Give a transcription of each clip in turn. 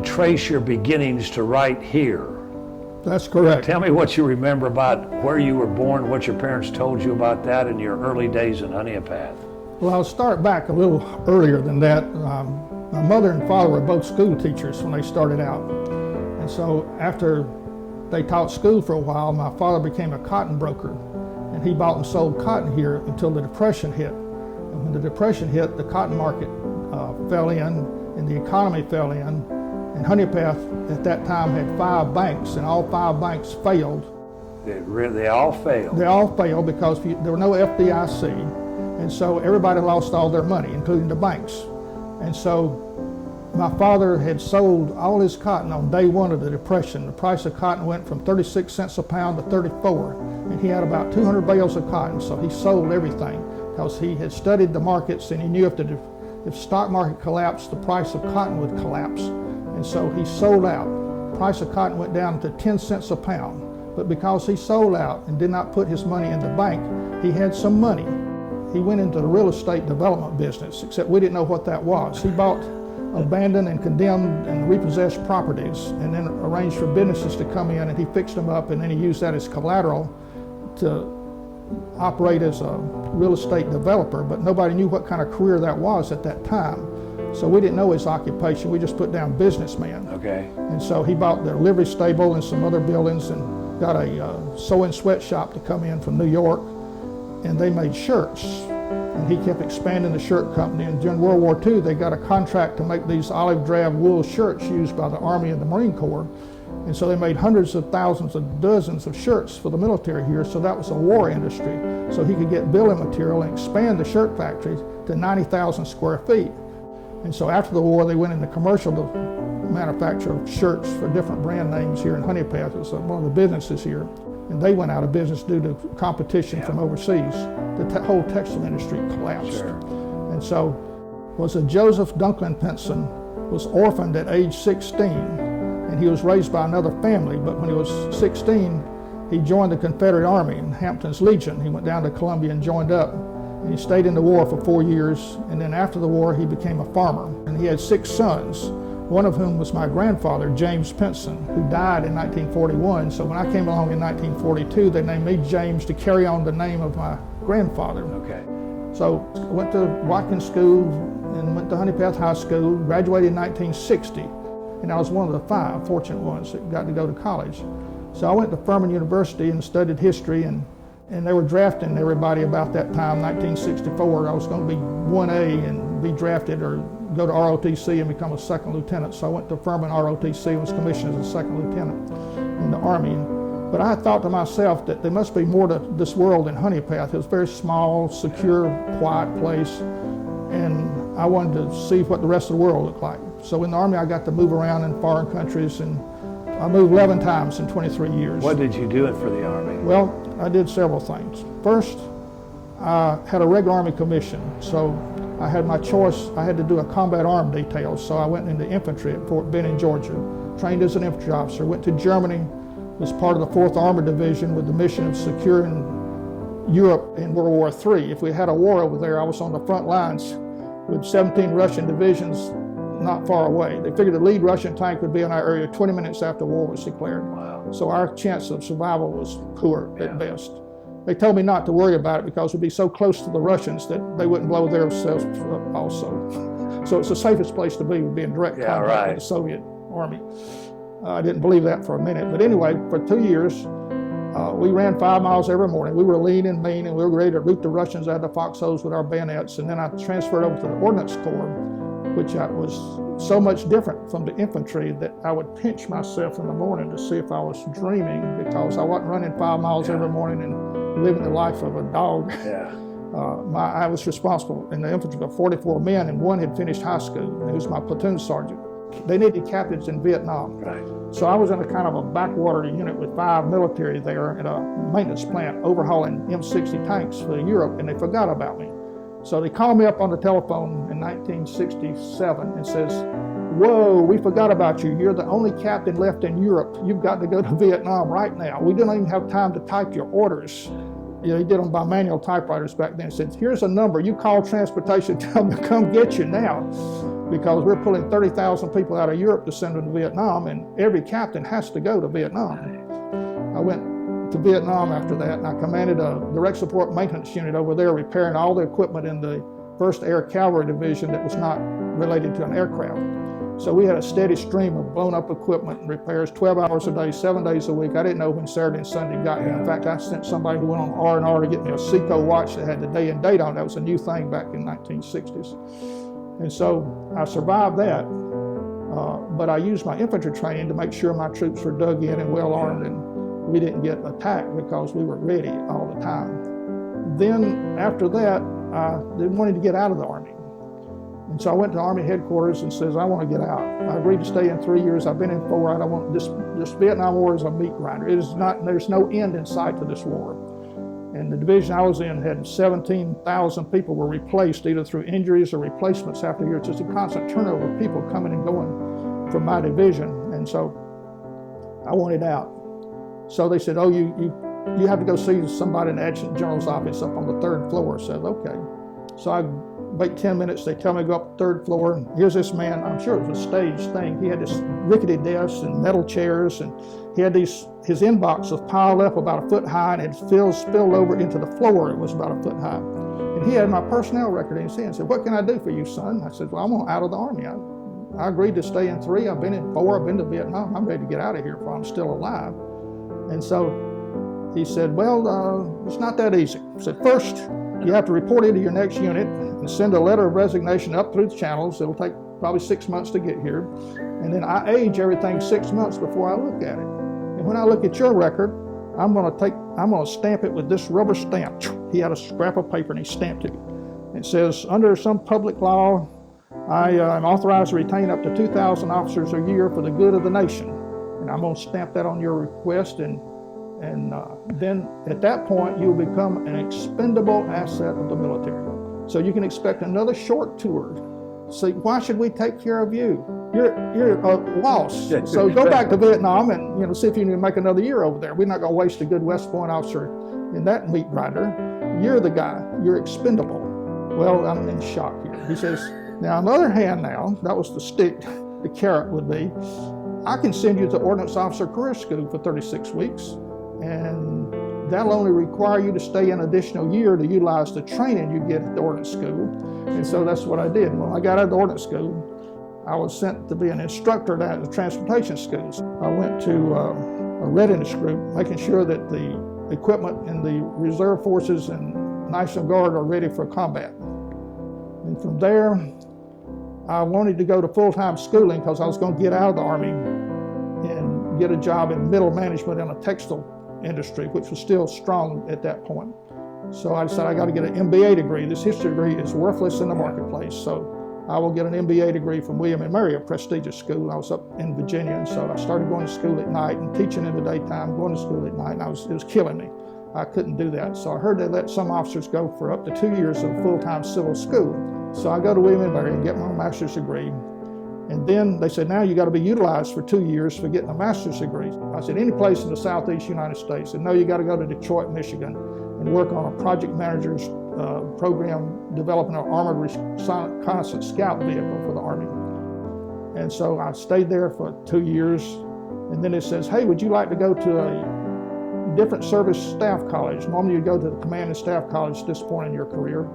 trace your beginnings to right here. That's correct. Tell me what you remember about where you were born, what your parents told you about that in your early days in Honeypath. Well, I'll start back a little earlier than that. My mother and father were both school teachers when they started out. And so after they taught school for a while, my father became a cotton broker. And he bought and sold cotton here until the Depression hit. And when the Depression hit, the cotton market fell in and the economy fell in. And Honeypath at that time had 5 banks, and all 5 banks failed. They all failed? They all failed because there were no FDIC, and so everybody lost all their money, including the banks. And so my father had sold all his cotton on day one of the Depression. The price of cotton went from 36 cents a pound to 34, and he had about 200 bales of cotton, so he sold everything because he had studied the markets, and he knew if the stock market collapsed, the price of cotton would collapse. And so he sold out. The price of cotton went down to 10 cents a pound. But because he sold out and did not put his money in the bank, he had some money. He went into the real estate development business, except we didn't know what that was. He bought abandoned and condemned and repossessed properties and then arranged for businesses to come in, and he fixed them up, and then he used that as collateral to operate as a real estate developer, but nobody knew what kind of career that was at that time. So we didn't know his occupation, we just put down businessman. Okay. And so he bought the livery stable and some other buildings and got a sewing sweatshop to come in from New York, and they made shirts. And he kept expanding the shirt company, and during World War II they got a contract to make these olive drab wool shirts used by the Army and the Marine Corps. And so they made hundreds of thousands of dozens of shirts for the military here, so that was a war industry. So he could get building material and expand the shirt factory to 90,000 square feet. And so after the war, they went into commercial manufacture of shirts for different brand names here in Honeypath. It was one of the businesses here. And they went out of business due to competition from overseas. The whole textile industry collapsed. Sure. And so was a Joseph Dunklin Pinson was orphaned at age 16, and he was raised by another family. But when he was 16, he joined the Confederate Army in Hampton's Legion. He went down to Columbia and joined up. And he stayed in the war for 4 years, and then after the war he became a farmer. And he had 6 sons, one of whom was my grandfather, James Pinson, who died in 1941. So when I came along in 1942, they named me James to carry on the name of my grandfather. Okay. So I went to Watkins School and went to Honeypath High School, graduated in 1960, and I was one of the 5 fortunate ones that got to go to college. So I went to Furman University and studied history, and they were drafting everybody about that time, 1964. I was going to be 1A and be drafted or go to ROTC and become a second lieutenant. So I went to Furman ROTC and was commissioned as a second lieutenant in the Army. But I thought to myself that there must be more to this world than Honeypath. It was a very small, secure, quiet place, and I wanted to see what the rest of the world looked like. So in the Army I got to move around in foreign countries, and I moved 11 times in 23 years. What did you do for the Army? Well, I did several things. First, I had a regular Army commission, so I had my choice. I had to do a combat arm detail, so I went into infantry at Fort Benning, Georgia, trained as an infantry officer, went to Germany, was part of the 4th Armored Division with the mission of securing Europe in World War III. If we had a war over there, I was on the front lines with 17 Russian divisions not far away. They figured the lead Russian tank would be in our area 20 minutes after war was declared. Wow. So our chance of survival was poor at best. They told me not to worry about it because we'd be so close to the Russians that they wouldn't blow themselves up also. So it's the safest place to be, would be in direct combat with the Soviet Army. I didn't believe that for a minute. But anyway, for 2 years, we ran 5 miles every morning. We were lean and mean, and we were ready to root the Russians out of the foxholes with our bayonets. And then I transferred over to the Ordnance Corps, which was so much different from the infantry that I would pinch myself in the morning to see if I was dreaming, because I wasn't running 5 miles every morning and living the life of a dog. I was responsible in the infantry for 44 men, and 1 had finished high school. He was my platoon sergeant. They needed captains in Vietnam. So I was in a kind of a backwater unit with 5 military there at a maintenance plant overhauling M60 tanks for Europe, and they forgot about me. So they called me up on the telephone in 1967 and says, "Whoa, we forgot about you. You're the only captain left in Europe. You've got to go to Vietnam right now. We didn't even have time to type your orders." You know, he did them by manual typewriters back then. He said, "Here's a number. You call transportation, tell them to come get you now." because we're pulling 30,000 people out of Europe to send them to Vietnam, and every captain has to go to Vietnam. I went to Vietnam after that, and I commanded a direct support maintenance unit over there, repairing all the equipment in the 1st Air Cavalry Division that was not related to an aircraft. So we had a steady stream of blown up equipment and repairs, 12 hours a day, 7 days a week. I didn't know when Saturday and Sunday got here. In fact, I sent somebody who went on R&R to get me a Seiko watch that had the day and date on it. That was a new thing back in the 1960s. And so I survived that, but I used my infantry training to make sure my troops were dug in and well armed, and we didn't get attacked because we were ready all the time. Then after that, I wanted to get out of the Army. And so I went to Army headquarters and says, I want to get out. I agreed to stay in 3 years. I've been in 4. I don't want this Vietnam War is a meat grinder. It is not, there's no end in sight to this war. And the division I was in had 17,000 people were replaced either through injuries or replacements after years. Just a constant turnover of people coming and going from my division. And so I wanted out. So they said, oh, you have to go see somebody in the Adjutant General's office up on the 3rd floor. I said, okay. So I wait 10 minutes, they tell me to go up the 3rd floor, and here's this man, I'm sure it was a staged thing. He had this rickety desk and metal chairs, and he had his inbox was piled up about a foot high, and it spilled over into the floor. It was about a foot high. And he had my personnel record in his hand. He said, what can I do for you, son? I said, well, I'm out of the Army. I agreed to stay in 3. I've been in 4. I've been to Vietnam. I'm ready to get out of here while I'm still alive. And so he said, well, it's not that easy. He said, first, you have to report into your next unit and send a letter of resignation up through the channels. It'll take probably 6 months to get here. And then I age everything 6 months before I look at it. And when I look at your record, I'm gonna stamp it with this rubber stamp. He had a scrap of paper and he stamped it. It says, under some public law, I am authorized to retain up to 2,000 officers a year for the good of the nation. And I'm gonna stamp that on your request, and then at that point, you'll become an expendable asset of the military. So you can expect another short tour. So why should we take care of you? You're lost. So go back to Vietnam and see if you can make another year over there. We're not going to waste a good West Point officer in that meat grinder. You're the guy. You're expendable. Well, I'm in shock here. He says, now on the other hand now, that was the stick, the carrot would be, I can send you to Ordnance Officer Career School for 36 weeks. And that'll only require you to stay an additional year to utilize the training you get at the Ordnance School. And so that's what I did. When I got out of the Ordnance School, I was sent to be an instructor at the transportation schools. I went to a readiness group, making sure that the equipment in the reserve forces and National Guard are ready for combat. And from there, I wanted to go to full-time schooling because I was going to get out of the Army and get a job in middle management in a textile industry, which was still strong at that point. So I decided I got to get an MBA degree. This history degree is worthless in the marketplace, so I will get an MBA degree from William & Mary, a prestigious school. I was up in Virginia, and so I started going to school at night and teaching in the daytime, going to school at night, and it was killing me. I couldn't do that. So I heard they let some officers go for up to 2 years of full-time civil school. So I go to William & Mary and get my master's degree. And then they said, now you got to be utilized for 2 years for getting a master's degree. I said, any place in the Southeast United States. And no, you got to go to Detroit, Michigan and work on a project manager's program developing an armored reconnaissance scout vehicle for the Army. And so I stayed there for 2 years. And then it says, hey, would you like to go to a different service staff college? Normally you go to the command and staff college at this point in your career.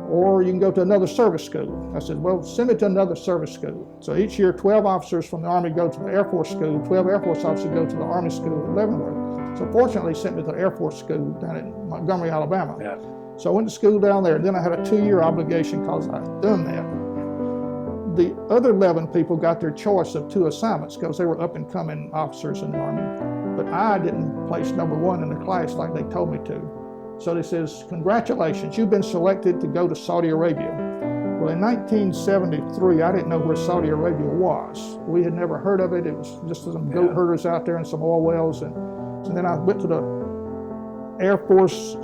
Or you can go to another service school. I said, well, send me to another service school. So each year, 12 officers from the Army go to the Air Force School, 12 Air Force officers go to the Army School at Leavenworth. So fortunately, they sent me to the Air Force School down in Montgomery, Alabama. Yeah. So I went to school down there, and then I had a 2-year obligation because I'd done that. The other 11 people got their choice of 2 assignments because they were up-and-coming officers in the Army. But I didn't place number 1 in the class like they told me to. So they says, congratulations, you've been selected to go to Saudi Arabia. Well, in 1973, I didn't know where Saudi Arabia was. We had never heard of it. It was just some goat herders out there and some oil wells. And then I went to the Air Force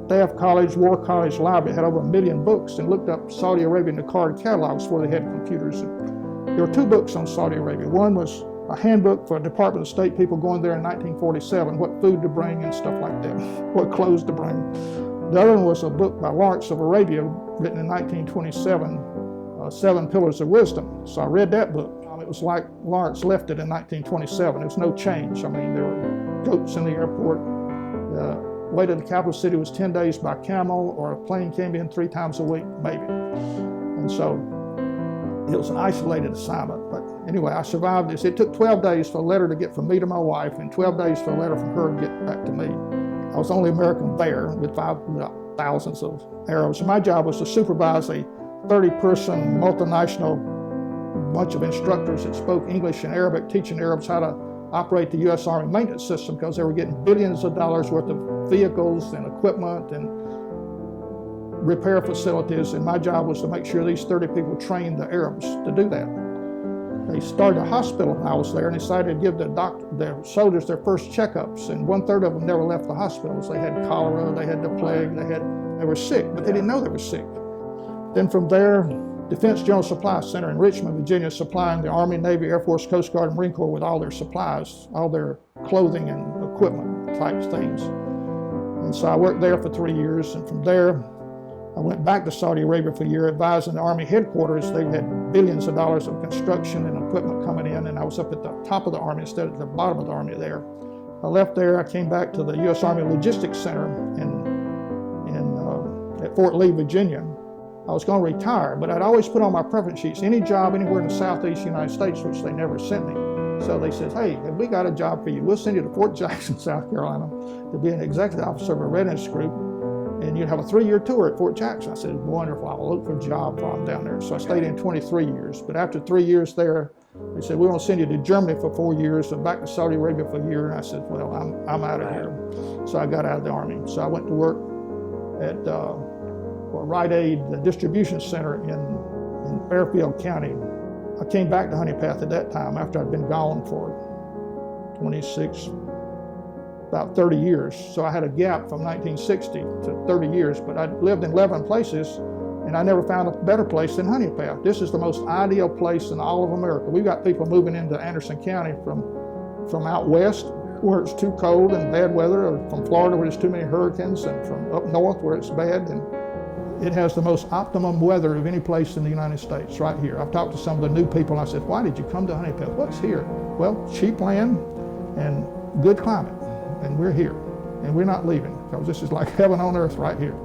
Staff College, War College Library. It had over 1 million books, and looked up Saudi Arabia in the card catalogs where they had computers. And there were 2 books on Saudi Arabia. One was a handbook for Department of State people going there in 1947, what food to bring and stuff like that, what clothes to bring. The other one was a book by Lawrence of Arabia, written in 1927, 7 Pillars of Wisdom. So I read that book. It was like Lawrence left it in 1927. There was no change. I mean, there were goats in the airport. The way to the capital city was 10 days by camel, or a plane came in 3 times a week, maybe. And so it was an isolated assignment. But anyway, I survived this. It took 12 days for a letter to get from me to my wife, and 12 days for a letter from her to get back to me. I was the only American there with thousands of Arabs. My job was to supervise a 30-person multinational bunch of instructors that spoke English and Arabic, teaching Arabs how to operate the U.S. Army maintenance system, because they were getting billions of dollars worth of vehicles and equipment and repair facilities, and my job was to make sure these 30 people trained the Arabs to do that. They started a hospital when I was there and decided to give their soldiers their first checkups, and 1/3 of them never left the hospitals. They had cholera, they had the plague, they were sick, but they didn't know they were sick. Then from there, Defense General Supply Center in Richmond, Virginia, supplying the Army, Navy, Air Force, Coast Guard, and Marine Corps with all their supplies, all their clothing and equipment type things. And so I worked there for 3 years, and from there, I went back to Saudi Arabia for a year, advising the Army headquarters. They had billions of dollars of construction and equipment coming in, and I was up at the top of the Army instead of at the bottom of the Army there. I left there, I came back to the U.S. Army Logistics Center at Fort Lee, Virginia. I was going to retire, but I'd always put on my preference sheets, any job anywhere in the southeast United States, which they never sent me. So they said, hey, have we got a job for you? We'll send you to Fort Jackson, South Carolina, to be an executive officer of a readiness group, and you'd have a 3-year tour at Fort Jackson. I said, wonderful, I'll look for a job while I'm down there. So I stayed in 23 years, but after 3 years there, they said, we want to send you to Germany for 4 years and back to Saudi Arabia for a year. And I said, well, I'm out of here. So I got out of the Army. So I went to work at Rite Aid, the distribution center in Fairfield County. I came back to Honeypath at that time after I'd been gone for about 30 years. So I had a gap from 1960 to 30 years, but I lived in 11 places, and I never found a better place than Honeypath. This is the most ideal place in all of America. We've got people moving into Anderson County from out west, where it's too cold and bad weather, or from Florida where there's too many hurricanes, and from up north where it's bad. And it has the most optimum weather of any place in the United States right here. I've talked to some of the new people, and I said, why did you come to Honeypath? What's here? Well, cheap land and good climate, and we're here, and we're not leaving, because this is like heaven on earth right here.